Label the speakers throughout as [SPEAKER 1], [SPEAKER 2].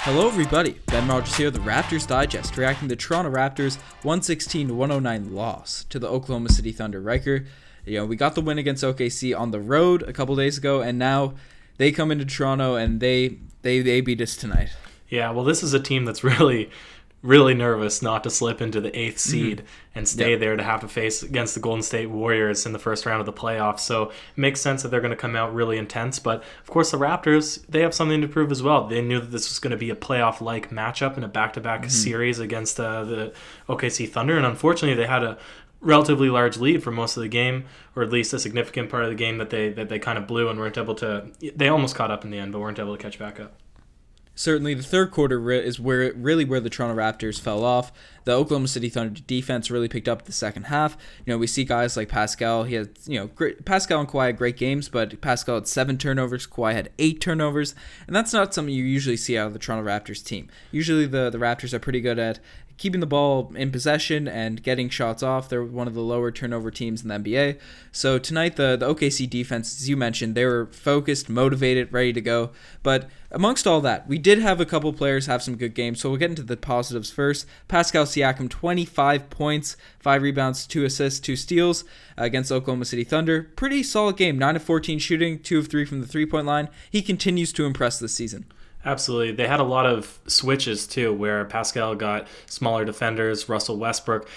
[SPEAKER 1] Hello everybody, Ben Rogers here, the Raptors Digest, reacting to the Toronto Raptors 116-109 loss to the Oklahoma City Thunder. Riker, we got the win against OKC on the road a couple days ago, and now they come into Toronto and they beat us tonight.
[SPEAKER 2] Yeah, well, this is a team that's really nervous not to slip into the 8th seed and stay there to have to face against the Golden State Warriors in the first round of the playoffs. So it makes sense that they're going to come out really intense. But, of course, the Raptors, they have something to prove as well. They knew that this was going to be a playoff-like matchup in a back-to-back series against the OKC Thunder. And, unfortunately, they had a relatively large lead for most of the game, or at least a significant part of the game that they kind of blew and weren't able to – they almost caught up in the end, but weren't able to catch back up.
[SPEAKER 1] Certainly, the third quarter is where the Toronto Raptors fell off. The Oklahoma City Thunder defense really picked up the second half. We see guys like Pascal. He had, Pascal and Kawhi had great games, but Pascal had 7 turnovers. Kawhi had 8 turnovers, and that's not something you usually see out of the Toronto Raptors team. Usually, the Raptors are pretty good at keeping the ball in possession and getting shots off. They're one of the lower turnover teams in the NBA. So tonight, the OKC defense, as you mentioned, they were focused, motivated, ready to go. But amongst all that, we did have a couple players have some good games, so we'll get into the positives first. Pascal Siakam, 25 points, 5 rebounds, 2 assists, 2 steals against Oklahoma City Thunder. Pretty solid game, 9 of 14 shooting, 2 of 3 from the three-point line. He continues to impress this season.
[SPEAKER 2] Absolutely. They had a lot of switches, too, where Pascal got smaller defenders. Russell Westbrook,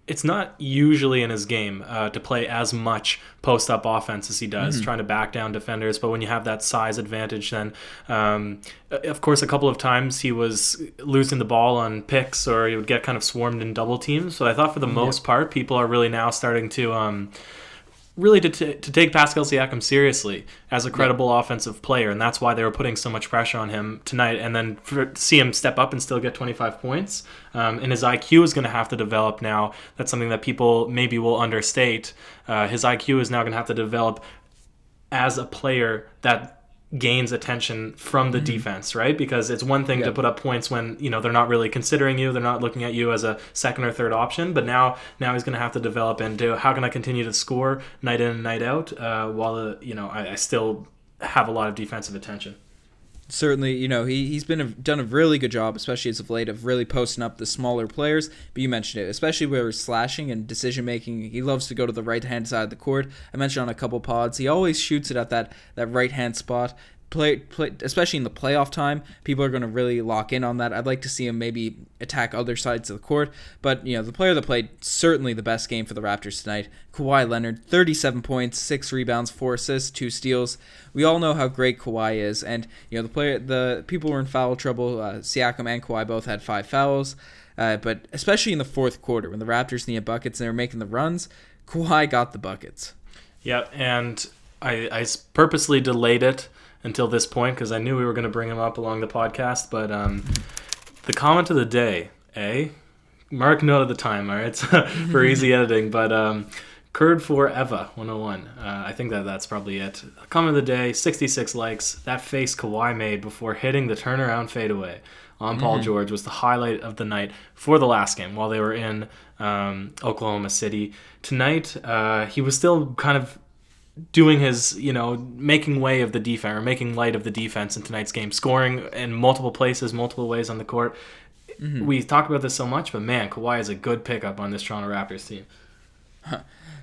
[SPEAKER 2] it's not usually in his game to play as much post-up offense as he does, trying to back down defenders. But when you have that size advantage, then, of course, a couple of times he was losing the ball on picks or he would get kind of swarmed in double teams. So I thought for the most part, people are really now starting to to take Pascal Siakam seriously as a credible offensive player, and that's why they were putting so much pressure on him tonight. And then to see him step up and still get 25 points, and his IQ is going to have to develop now. That's something that people maybe will understate. His IQ is now going to have to develop as a player that gains attention from the defense, right? Because it's one thing to put up points when they're not really considering you, they're not looking at you as a second or third option. But now he's going to have to develop into how can I continue to score night in and night out while I still have a lot of defensive attention.
[SPEAKER 1] Certainly, he's done a really good job, especially as of late, of really posting up the smaller players. But you mentioned it, especially where he's slashing and decision making. He loves to go to the right hand side of the court. I mentioned on a couple pods, he always shoots it at that right hand spot. Especially in the playoff time, people are going to really lock in on that. I'd like to see him maybe attack other sides of the court. But, the player that played certainly the best game for the Raptors tonight, Kawhi Leonard, 37 points, 6 rebounds, 4 assists, 2 steals. We all know how great Kawhi is. And, the people were in foul trouble. Siakam and Kawhi both had 5 fouls. But especially in the fourth quarter, when the Raptors needed buckets and they were making the runs, Kawhi got the buckets.
[SPEAKER 2] Yeah, and I purposely delayed it until this point because I knew we were going to bring him up along the podcast. But the comment of the day, mark note of the time, all right, for easy editing. But Curd for Eva 101. I think that's probably it. Comment of the day, 66 likes. That face Kawhi made before hitting the turnaround fadeaway on Paul George was the highlight of the night for the last game while they were in Oklahoma City. Tonight, he was still kind of doing his, making way of the defense or making light of the defense in tonight's game, scoring in multiple places, multiple ways on the court. We talk about this so much, but man, Kawhi is a good pickup on this Toronto Raptors team.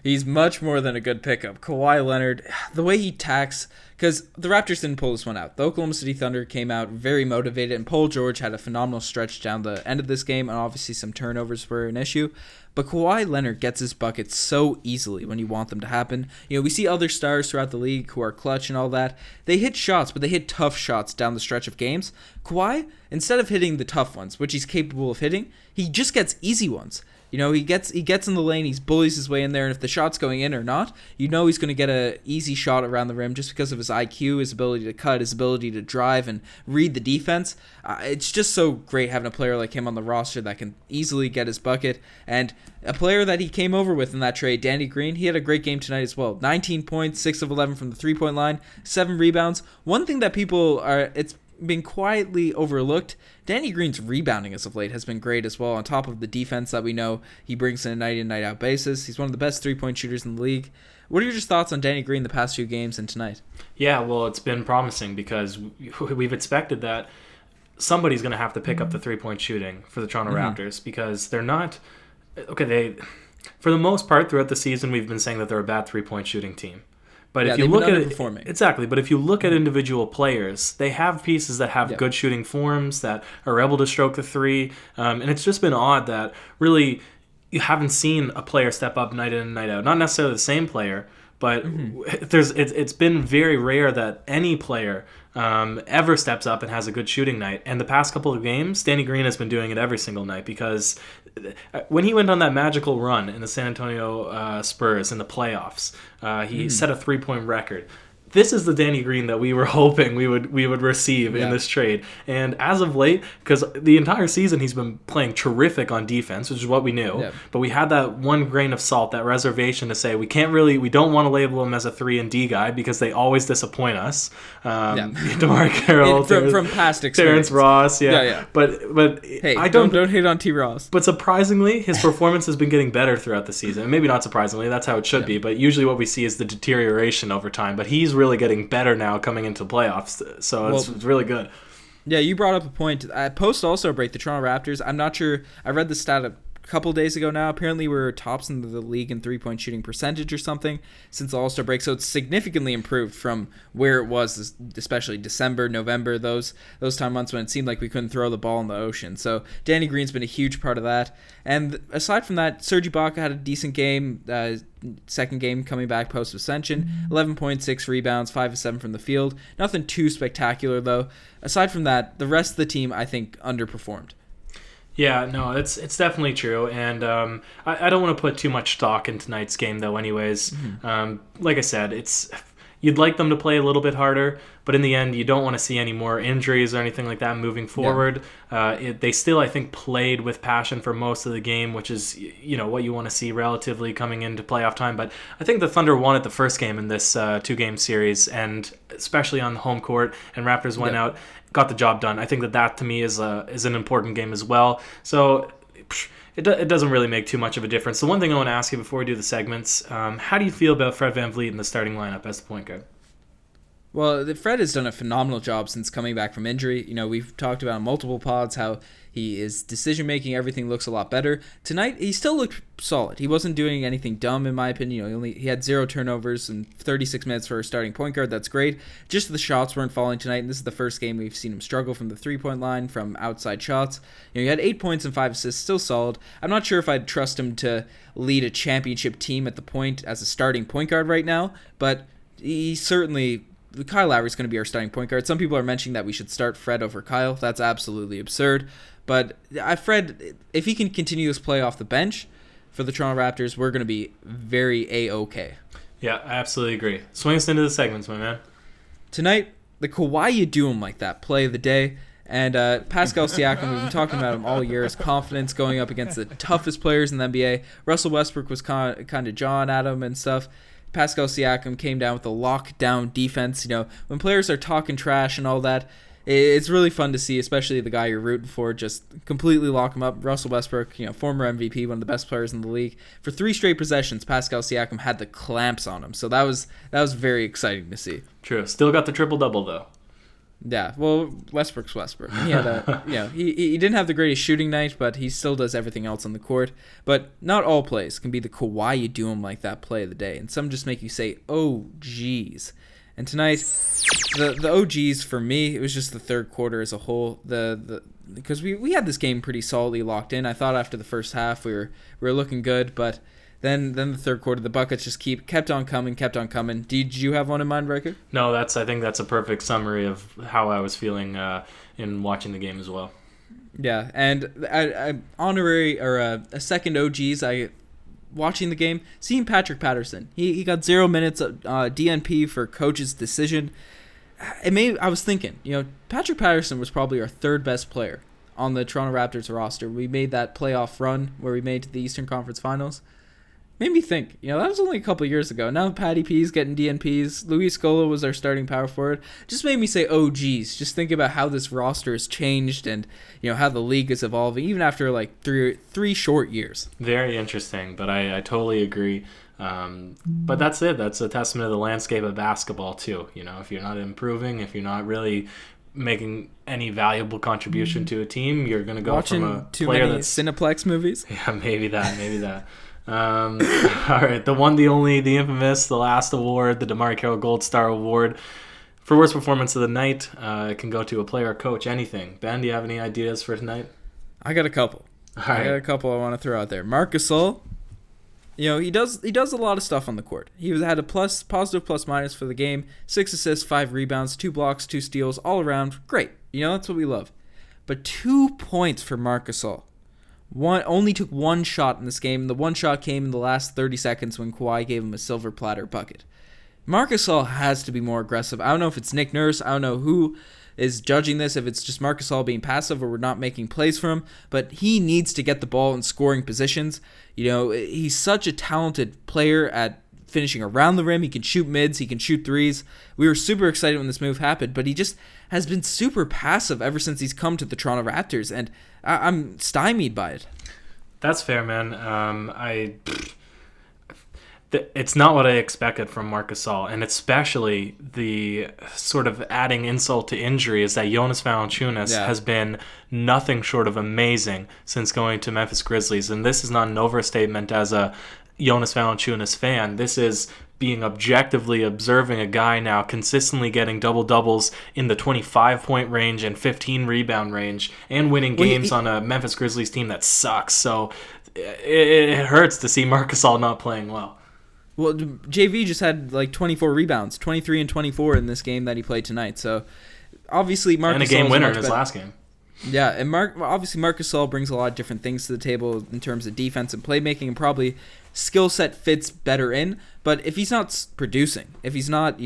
[SPEAKER 1] He's much more than a good pickup. Kawhi Leonard, the way he attacks, because the Raptors didn't pull this one out. The Oklahoma City Thunder came out very motivated, and Paul George had a phenomenal stretch down the end of this game, and obviously some turnovers were an issue. But Kawhi Leonard gets his buckets so easily when you want them to happen. We see other stars throughout the league who are clutch and all that. They hit shots, but they hit tough shots down the stretch of games. Kawhi, instead of hitting the tough ones, which he's capable of hitting, he just gets easy ones. He gets in the lane, he bullies his way in there, and if the shot's going in or not, he's going to get an easy shot around the rim just because of his IQ, his ability to cut, his ability to drive and read the defense. It's just so great having a player like him on the roster that can easily get his bucket. And a player that he came over with in that trade, Danny Green, he had a great game tonight as well. 19 points, 6 of 11 from the three-point line, 7 rebounds. One thing that it's been quietly overlooked, Danny Green's rebounding as of late has been great as well, on top of the defense that we know he brings on a night in, night out basis. He's one of the best three-point shooters in the league. What are your thoughts on Danny Green the past few games and tonight?
[SPEAKER 2] Yeah, well, it's been promising because we've expected that somebody's going to have to pick up the three-point shooting for the Toronto Raptors, because they're not okay. For the most part throughout the season, we've been saying that they're a bad three-point shooting team. But if you look at it, exactly. But if you look at individual players, they have pieces that have good shooting forms, that are able to stroke the three, and it's just been odd that really you haven't seen a player step up night in and night out. Not necessarily the same player, but it's been very rare that any player ever steps up and has a good shooting night. And the past couple of games, Danny Green has been doing it every single night, because when he went on that magical run in the San Antonio Spurs in the playoffs, he set a 3-point record. This is the Danny Green that we were hoping we would receive in this trade. And as of late, because the entire season he's been playing terrific on defense, which is what we knew, but we had that one grain of salt, that reservation to say we don't want to label him as a 3-and-D guy, because they always disappoint us. DeMar Carroll,
[SPEAKER 1] from past experience.
[SPEAKER 2] Terrence Ross, But
[SPEAKER 1] hey, I don't hate on T. Ross.
[SPEAKER 2] But surprisingly, his performance has been getting better throughout the season. Maybe not surprisingly, that's how it should be. But usually what we see is the deterioration over time. But he's really getting better now coming into playoffs, so it's really good.
[SPEAKER 1] Yeah, you brought up a point. Post also break, the Toronto Raptors, I'm not sure, I read the stat a couple days ago now, apparently we're tops in the league in 3-point shooting percentage or something since the All-Star break, so it's significantly improved from where it was, especially December, November, those time months when it seemed like we couldn't throw the ball in the ocean. So Danny Green's been a huge part of that. And aside from that, Serge Ibaka had a decent game, second game coming back post-ascension, 11.6 rebounds, 5 of 7 from the field. Nothing too spectacular, though. Aside from that, the rest of the team, I think, underperformed.
[SPEAKER 2] Yeah, no, it's definitely true, and I don't want to put too much stock in tonight's game, though, anyways. Like I said, you'd like them to play a little bit harder, but in the end, you don't want to see any more injuries or anything like that moving forward. They still, I think, played with passion for most of the game, which is what you want to see relatively coming into playoff time. But I think the Thunder won at the first game in this 2-game series, and especially on the home court, and Raptors went out, got the job done. I think that to me is an important game as well. So it doesn't really make too much of a difference. The one thing I want to ask you before we do the segments, how do you feel about Fred VanVleet in the starting lineup as the point guard?
[SPEAKER 1] Well, Fred has done a phenomenal job since coming back from injury. We've talked about on multiple pods how his decision-making, everything looks a lot better. Tonight, he still looked solid. He wasn't doing anything dumb, in my opinion. He had 0 turnovers in 36 minutes for a starting point guard. That's great. Just the shots weren't falling tonight, and this is the first game we've seen him struggle from the three-point line, from outside shots. He had 8 points and 5 assists, still solid. I'm not sure if I'd trust him to lead a championship team at the point as a starting point guard right now, but he certainly... Kyle Lowry's going to be our starting point guard. Some people are mentioning that we should start Fred over Kyle. That's absolutely absurd. But Fred, if he can continue this play off the bench for the Toronto Raptors, we're going to be very A-OK.
[SPEAKER 2] Yeah, I absolutely agree. Swing us into the segments, my man.
[SPEAKER 1] Tonight, the Kawhi you do him like that play of the day. And Pascal Siakam, we've been talking about him all year, his confidence going up against the toughest players in the NBA. Russell Westbrook was kind of jawing at him and stuff. Pascal Siakam came down with a lockdown defense. When players are talking trash and all that, it's really fun to see, especially the guy you're rooting for, just completely lock him up. Russell Westbrook, former MVP, one of the best players in the league. For 3 straight possessions, Pascal Siakam had the clamps on him. So that was very exciting to see.
[SPEAKER 2] True. Still got the triple-double, though.
[SPEAKER 1] Yeah, well, Westbrook's Westbrook. He had he didn't have the greatest shooting night, but he still does everything else on the court. But not all plays can be the Kawhi you do him like that play of the day, and some just make you say, "Oh, geez." And tonight, the OGs for me, it was just the third quarter as a whole. Because we had this game pretty solidly locked in. I thought after the first half we were looking good, but then the third quarter, the buckets just kept on coming. Did you have one in mind, Riker?
[SPEAKER 2] No, I think that's a perfect summary of how I was feeling in watching the game as well.
[SPEAKER 1] Yeah, and a second OGs, watching the game, seeing Patrick Patterson. He got 0 minutes of DNP for coach's decision. I was thinking, Patrick Patterson was probably our third best player on the Toronto Raptors roster. We made that playoff run where we made to the Eastern Conference Finals. Made me think, that was only a couple years ago. Now Patty P's getting DNPs. Luis Scola was our starting power forward. Just made me say, oh, geez. Just think about how this roster has changed and, how the league is evolving, even after, three short years.
[SPEAKER 2] Very interesting, but I totally agree. But that's it. That's a testament to the landscape of basketball, too. If you're not improving, if you're not really making any valuable contribution to a team. You're going to go
[SPEAKER 1] Watching
[SPEAKER 2] from a
[SPEAKER 1] too
[SPEAKER 2] player
[SPEAKER 1] many
[SPEAKER 2] that's
[SPEAKER 1] Cineplex movies.
[SPEAKER 2] Yeah, maybe that. All right, the one, the only, the infamous, the last award, the DeMar Carroll Gold Star Award for worst performance of the night. It can go to a player, coach, anything. Ben, do you have any ideas for tonight?
[SPEAKER 1] I got a couple.
[SPEAKER 2] All right.
[SPEAKER 1] I got a couple I want to throw out there. Marc Gasol, he does a lot of stuff on the court. He had a positive plus minus for the game, 6 assists, 5 rebounds, 2 blocks, 2 steals, all around. Great. That's what we love. But 2 points for Marc Gasol. Only took one shot in this game, and the one shot came in the last 30 seconds when Kawhi gave him a silver platter bucket. Marc Gasol has to be more aggressive. I don't know if it's Nick Nurse. I don't know who is judging this, if it's just Marc Gasol being passive or we're not making plays for him, but he needs to get the ball in scoring positions. He's such a talented player at finishing around the rim. He can shoot mids. He can shoot threes. We were super excited when this move happened, but he just has been super passive ever since he's come to the Toronto Raptors, and I'm stymied by it.
[SPEAKER 2] That's fair, man. It's not what I expected from Marc Gasol, and especially the sort of adding insult to injury is that Jonas Valanciunas has been nothing short of amazing since going to Memphis Grizzlies, and this is not an overstatement as a Jonas Valanciunas fan. This is being objectively observing a guy now consistently getting double-doubles in the 25-point range and 15-rebound range and winning games on a Memphis Grizzlies team that sucks. So it hurts to see Marc Gasol not playing well.
[SPEAKER 1] Well, JV just had like 24 rebounds, 23 and 24 in this game that he played tonight. So obviously Marc Gasol
[SPEAKER 2] and a game winner in his last game.
[SPEAKER 1] Yeah, and Marc Gasol brings a lot of different things to the table in terms of defense and playmaking, and probably skill set fits better in. But if he's not producing, if he's not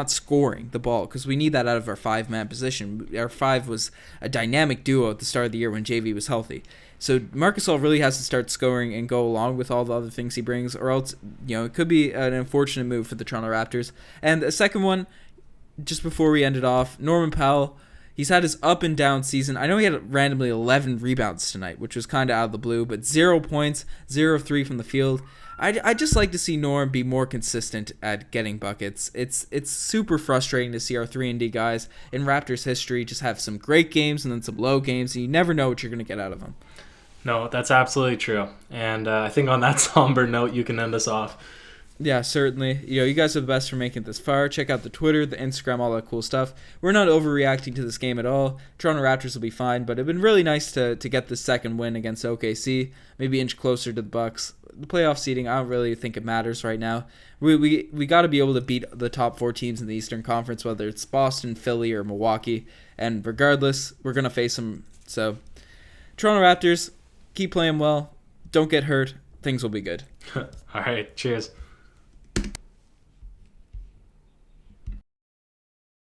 [SPEAKER 1] scoring the ball, because we need that out of our 5-man position. Our 5 was a dynamic duo at the start of the year when JV was healthy. So Marc Gasol really has to start scoring and go along with all the other things he brings, or else it could be an unfortunate move for the Toronto Raptors. And a second one, just before we end it off, Norman Powell. He's had his up and down season. I know he had randomly 11 rebounds tonight, which was kind of out of the blue, but 0 points, 0 of 3 from the field. I just like to see Norm be more consistent at getting buckets. It's super frustrating to see our 3-and-D guys in Raptors history just have some great games and then some low games, and you never know what you're going to get out of them.
[SPEAKER 2] No, that's absolutely true. And I think on that somber note, you can end us off.
[SPEAKER 1] Yeah, certainly. You guys are the best for making it this far. Check out the Twitter, the Instagram, all that cool stuff. We're not overreacting to this game at all. Toronto Raptors will be fine, but it'd been really nice to get the second win against OKC, maybe inch closer to the Bucks. The playoff seeding, I don't really think it matters right now. We got to be able to beat the top 4 teams in the Eastern Conference, whether it's Boston, Philly, or Milwaukee. And regardless, we're going to face them. So, Toronto Raptors, keep playing well. Don't get hurt. Things will be good.
[SPEAKER 2] All right. Cheers.